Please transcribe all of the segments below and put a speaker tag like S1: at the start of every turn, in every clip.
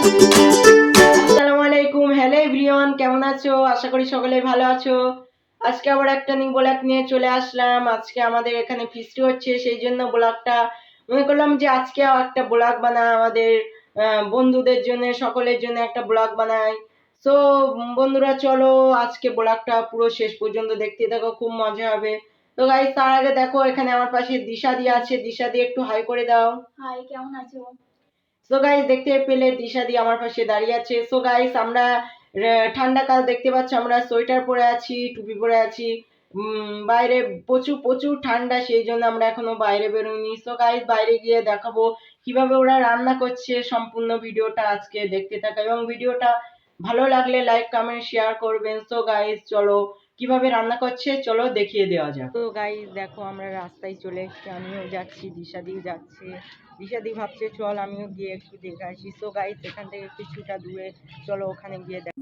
S1: আসসালামু আলাইকুম, hello everyone, কেমন আছো? আশা করি সকলেই ভালো আছো। আজকে আবার একটা নিউ ব্লগ নিয়ে চলে আসলাম। আজকে আমাদের এখানে ফিস্টি হচ্ছে, সেই জন্য ব্লগটা মনে করলাম যে আজকে একটা ব্লগ বানাই আমাদের বন্ধুদের জন্য, সকলের জন্য একটা ব্লগ বানাই। সো বন্ধুরা, চলো আজকে ব্লগটা পুরো শেষ পর্যন্ত দেখতে থাকো, খুব মজা হবে। তো গাইস, তার আগে দেখো এখানে আমার পাশে দিশাদি আছে। দিশাদি, একটু হাই করে দাও।
S2: হাই, কেমন আছো?
S1: সো গাইস, দেখতে পেলে দিশাদি আমার পাশে দাঁড়িয়ে আছে। সো গাইস, আমরা ঠান্ডা কাল দেখতে পাচ্ছি, আমরা সোয়েটার পরে আছি, টুপি পরে আছি। বাইরে প্রচুর প্রচুর ঠান্ডা, সেই জন্য আমরা এখনো বাইরে বেরোইনি। সো গাইস, বাইরে গিয়ে দেখাবো কিভাবে ওরা রান্না করছে। সম্পূর্ণ ভিডিওটা আজকে দেখতে থাকা, এবং ভিডিওটা ভালো লাগলে লাইক কমেন্ট শেয়ার করবেন। সো গাইস, চলো কিভাবে রান্না করছে চলো দেখিয়ে দেওয়া যাক। তো গাইস দেখো, আমরা রাস্তায় চলে এসেছি, আমিও যাচ্ছি, দিশাদিও যাচ্ছে। দিশাদি ভাবছে চল আমিও গিয়ে একটু দেখে আসি। সো গাইস, এখান থেকে কিছুটা দূরে, চলো ওখানে গিয়ে দেখ।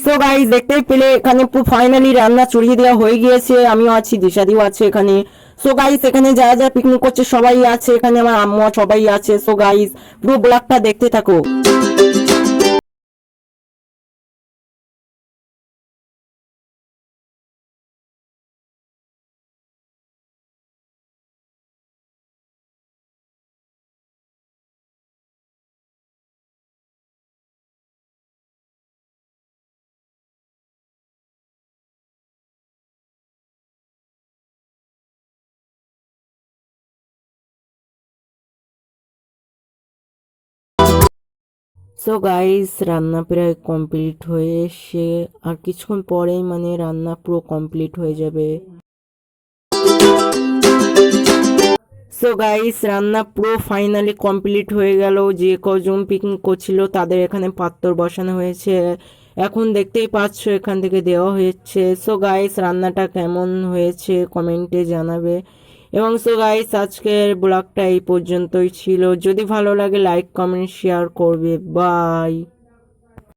S1: সো গাইস, দেখতেই পেলে এখানে ফাইনালি রান্না চড়িয়ে দেওয়া হয়ে গিয়েছে। আমিও আছি, দিশাদিও আছে এখানে। সো গাইস, এখানে যারা যারা পিকনিক করছে সবাই আছে এখানে, আমার আম্মু সবাই আছে। সো গাইস, পুরো ব্লগটা দেখতে থাকো। সো গাইস, রান্না প্রায় কমপ্লিট হয়ে এসে আর কিছুক্ষণ পরেই মানে রান্না পুরো কমপ্লিট হয়ে যাবে। সো গাইস, রান্না পুরো ফাইনালি কমপ্লিট হয়ে গেল। যে কজন পিকনিক করছিল তাদের এখানে পাত্র বসানো হয়েছে, এখন দেখতেই পাচ্ছ এখান থেকে দেওয়া হয়েছে। সো গাইস, রান্নাটা কেমন হয়েছে কমেন্টে জানাবে। এবং সো গাইস, আজকের ব্লগটা এই পর্যন্তই ছিল। যদি ভালো লাগে লাইক কমেন্ট শেয়ার করবে। বাই।